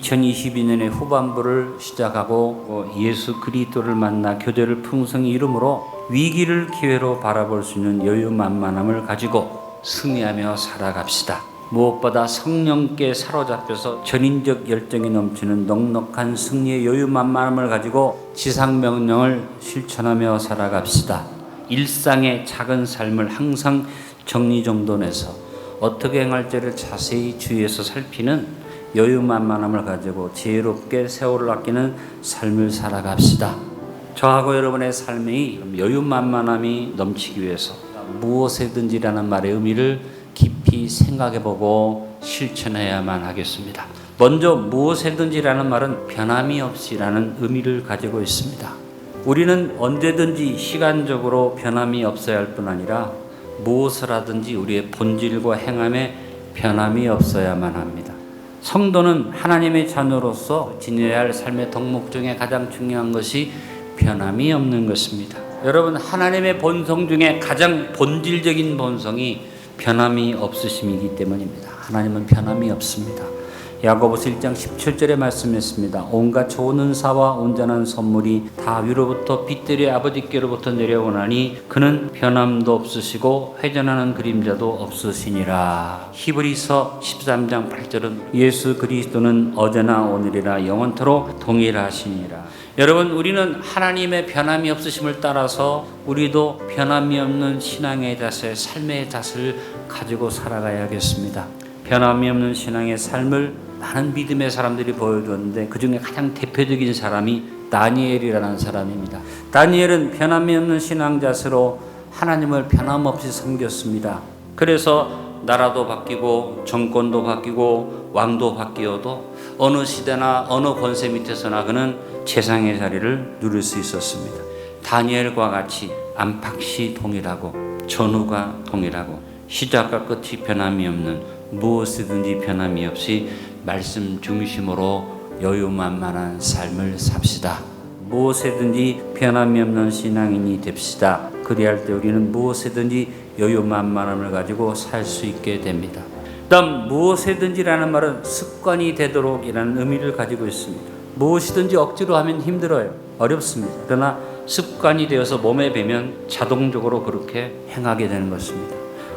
2022년의 후반부를 시작하고 예수 그리스도를 만나 교제를 풍성히 이루므로 위기를 기회로 바라볼 수 있는 여유만만함을 가지고 승리하며 살아갑시다. 무엇보다 성령께 사로잡혀서 전인적 열정이 넘치는 넉넉한 승리의 여유만만함을 가지고 지상명령을 실천하며 살아갑시다. 일상의 작은 삶을 항상 정리정돈해서 어떻게 행할지를 자세히 주의해서 살피는 여유만만함을 가지고 지혜롭게 세월을 아끼는 삶을 살아갑시다. 저하고 여러분의 삶이 여유만만함이 넘치기 위해서 무엇이든지라는 말의 의미를 깊이 생각해보고 실천해야만 하겠습니다. 먼저 무엇이든지라는 말은 변함이 없이라는 의미를 가지고 있습니다. 우리는 언제든지 시간적으로 변함이 없어야 할 뿐 아니라 무엇을 하든지 우리의 본질과 행함에 변함이 없어야만 합니다. 성도는 하나님의 자녀로서 지녀야 할 삶의 덕목 중에 가장 중요한 것이 변함이 없는 것입니다. 여러분, 하나님의 본성 중에 가장 본질적인 본성이 변함이 없으심이기 때문입니다. 하나님은 변함이 없습니다. 야고보서 1장 17절에 말씀했습니다. 온갖 좋은 은사와 온전한 선물이 다 위로부터 빛들의 아버지께로부터 내려오나니 그는 변함도 없으시고 회전하는 그림자도 없으시니라. 히브리서 13장 8절은 예수 그리스도는 어제나 오늘이라 영원토록 동일하시니라. 여러분, 우리는 하나님의 변함이 없으심을 따라서 우리도 변함이 없는 신앙의 자세, 삶의 자세를 가지고 살아가야겠습니다. 변함이 없는 신앙의 삶을 많은 믿음의 사람들이 보여줬는데 그 중에 가장 대표적인 사람이 다니엘이라는 사람입니다. 다니엘은 변함이 없는 신앙 자세로 하나님을 변함없이 섬겼습니다. 그래서 나라도 바뀌고 정권도 바뀌고 왕도 바뀌어도 어느 시대나 어느 권세 밑에서나 그는 최상의 자리를 누릴 수 있었습니다. 다니엘과 같이 안팎이 동일하고 전후가 동일하고 시작과 끝이 변함이 없는 무엇이든지 변함이 없이 말씀 중심으로 여유만만한 삶을 삽시다. 무엇이든지 변함이 없는 신앙인이 됩시다. 그리할 때 우리는 무엇이든지 여유만만함을 가지고 살 수 있게 됩니다. 다음, 무엇이든지라는 말은 습관이 되도록 이라는 의미를 가지고 있습니다. 무엇이든지 억지로 하면 힘들어요. 어렵습니다. 그러나 습관이 되어서 몸에 배면 자동적으로 그렇게 행하게 되는 것입니다.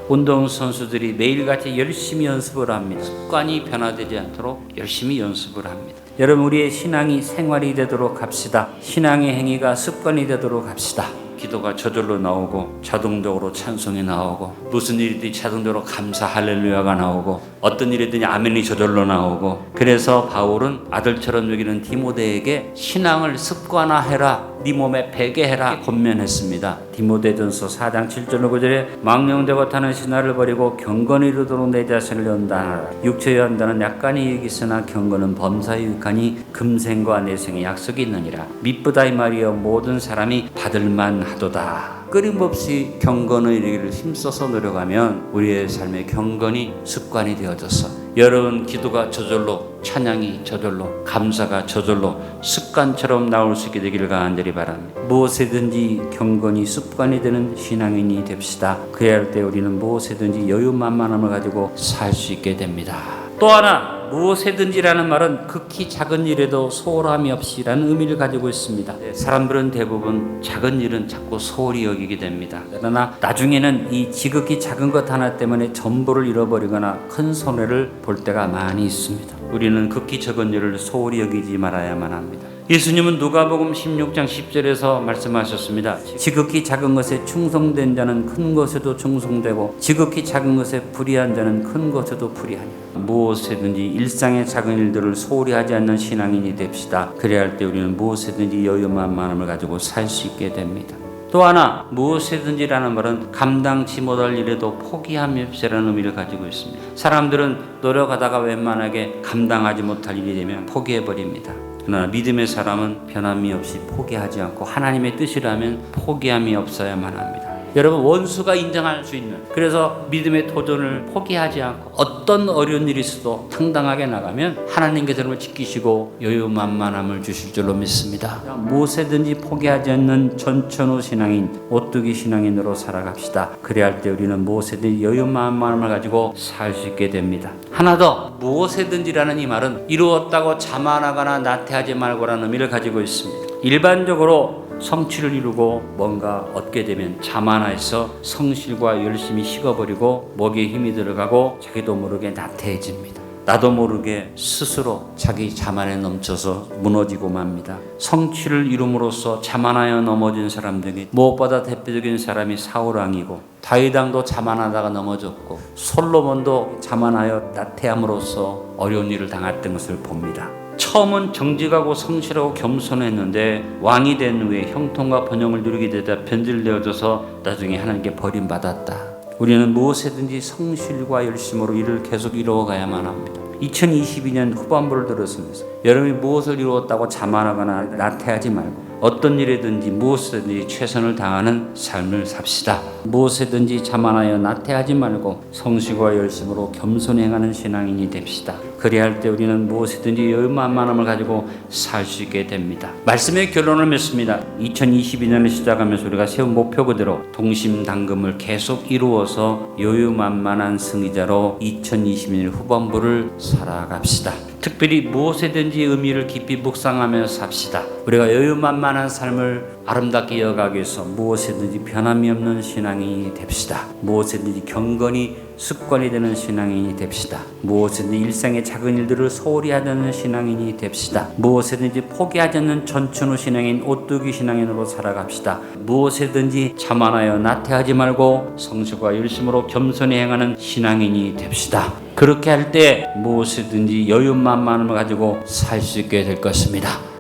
운동선수들이 매일같이 열심히 연습을 합니다. 습관이 변화되지 않도록 열심히 연습을 합니다. 여러분, 우리의 신앙이 생활이 되도록 합시다. 신앙의 행위가 습관이 되도록 합시다. 기도가 저절로 나오고 자동적으로 찬송이 나오고 무슨 일이든 자동적으로 감사 할렐루야가 나오고 어떤 일이든 아멘이 저절로 나오고, 그래서 바울은 아들처럼 여기는 디모데에게 신앙을 습관화해라, 네 몸에 배게 해라 권면했습니다. 디모데전서 4장 7절 9절에 망령되고 타는 신화를 버리고 경건을 이루도록 내 자신을 연단하라. 육체의 연단은 약간의 이익이 있으나 경건은 범사에 유익하니 금생과 내생의 약속이 있느니라. 미쁘다 이 말이여 모든 사람이 받을만 하도다. 끊임없이 경건의 이르기를 힘써서 노력하면 우리의 삶의 경건이 습관이 되어져서 여러분 기도가 저절로, 찬양이 저절로, 감사가 저절로 습관처럼 나올 수 있게 되기를 간절히 바랍니다. 무엇이든지 경건이 습관이 되는 신앙인이 됩시다. 그래야 할 때 우리는 무엇이든지 여유만만함을 가지고 살 수 있게 됩니다. 또 하나, 무엇이든지라는 말은 극히 작은 일에도 소홀함이 없이라는 의미를 가지고 있습니다. 사람들은 대부분 작은 일은 자꾸 소홀히 여기게 됩니다. 그러나 나중에는 이 지극히 작은 것 하나 때문에 전부를 잃어버리거나 큰 손해를 볼 때가 많이 있습니다. 우리는 극히 작은 일을 소홀히 여기지 말아야만 합니다. 예수님은 누가복음 16장 10절에서 말씀하셨습니다. 지극히 작은 것에 충성된 자는 큰 것에도 충성되고 지극히 작은 것에 불의한 자는 큰 것에도 불의하니라. 무엇이든지 일상의 작은 일들을 소홀히 하지 않는 신앙인이 됩시다. 그래야 할 때 우리는 무엇이든지 여유만만함을 가지고 살 수 있게 됩니다. 또 하나, 무엇이든지라는 말은 감당치 못할 일에도 포기함이 없이라는 의미를 가지고 있습니다. 사람들은 노력하다가 웬만하게 감당하지 못할 일이 되면 포기해버립니다. 그러나 믿음의 사람은 변함이 없이 포기하지 않고 하나님의 뜻이라면 포기함이 없어야만 합니다. 여러분 원수가 인정할 수 있는, 그래서 믿음의 도전을 포기하지 않고 어떤 어려운 일이 있어도 당당하게 나가면 하나님께서 여러분을 지키시고 여유만만함을 주실 줄로 믿습니다. 무엇이든지 포기하지 않는 전천후 신앙인, 오뚜기 신앙인으로 살아갑시다. 그래야 할 때 우리는 무엇이든지 여유만만함을 가지고 살 수 있게 됩니다. 하나 더, 무엇이든지라는 이 말은 이루었다고 자만하거나 나태하지 말고라는 의미를 가지고 있습니다. 일반적으로 성취를 이루고 뭔가 얻게 되면 자만해서 성실과 열심히 식어버리고 목에 힘이 들어가고 자기도 모르게 나태해집니다. 나도 모르게 스스로 자기 자만에 넘쳐서 무너지고 맙니다. 성취를 이룸으로써 자만하여 넘어진 사람들이, 무엇보다 대표적인 사람이 사울왕이고 다윗왕도 자만하다가 넘어졌고 솔로몬도 자만하여 나태함으로써 어려운 일을 당했던 것을 봅니다. 처음은 정직하고 성실하고 겸손했는데 왕이 된 후에 형통과 번영을 누리게 되다 변질되어져서 나중에 하나님께 버림받았다. 우리는 무엇이든지 성실과 열심으로 일을 계속 이루어가야만 합니다. 2022년 후반부를 들었으면서 여러분이 무엇을 이루었다고 자만하거나 나태하지 말고 어떤 일이든지 무엇이든지 최선을 다하는 삶을 삽시다. 무엇이든지 자만하여 나태하지 말고 성실과 열심으로 겸손히 행하는 신앙인이 됩시다. 그래야 할 때 우리는 무엇이든지 여유만만함을 가지고 살 수 있게 됩니다. 말씀의 결론을 맺습니다. 2022년을 시작하면서 우리가 세운 목표 그대로 동심당금을 계속 이루어서 여유만만한 승리자로 2022년 후반부를 살아갑시다. 특별히 무엇에든지 의미를 깊이 묵상하며 삽시다. 우리가 여유만만한 삶을 아름답게 이어가기 위해서 무엇에든지 변함이 없는 신앙인이 됩시다. 무엇에든지 경건이 습관이 되는 신앙인이 됩시다. 무엇이든지 일상의 작은 일들을 소홀히 하는 신앙인이 됩시다. 무엇이든지 포기하지 않는 전천후 신앙인, 오뚜기 신앙인으로 살아갑시다. 무엇이든지 자만하여 나태하지 말고 성실과 열심으로 겸손히 행하는 신앙인이 됩시다. 그렇게 할 때 무엇이든지 여유만만함을 가지고 살 수 있게 될 것입니다.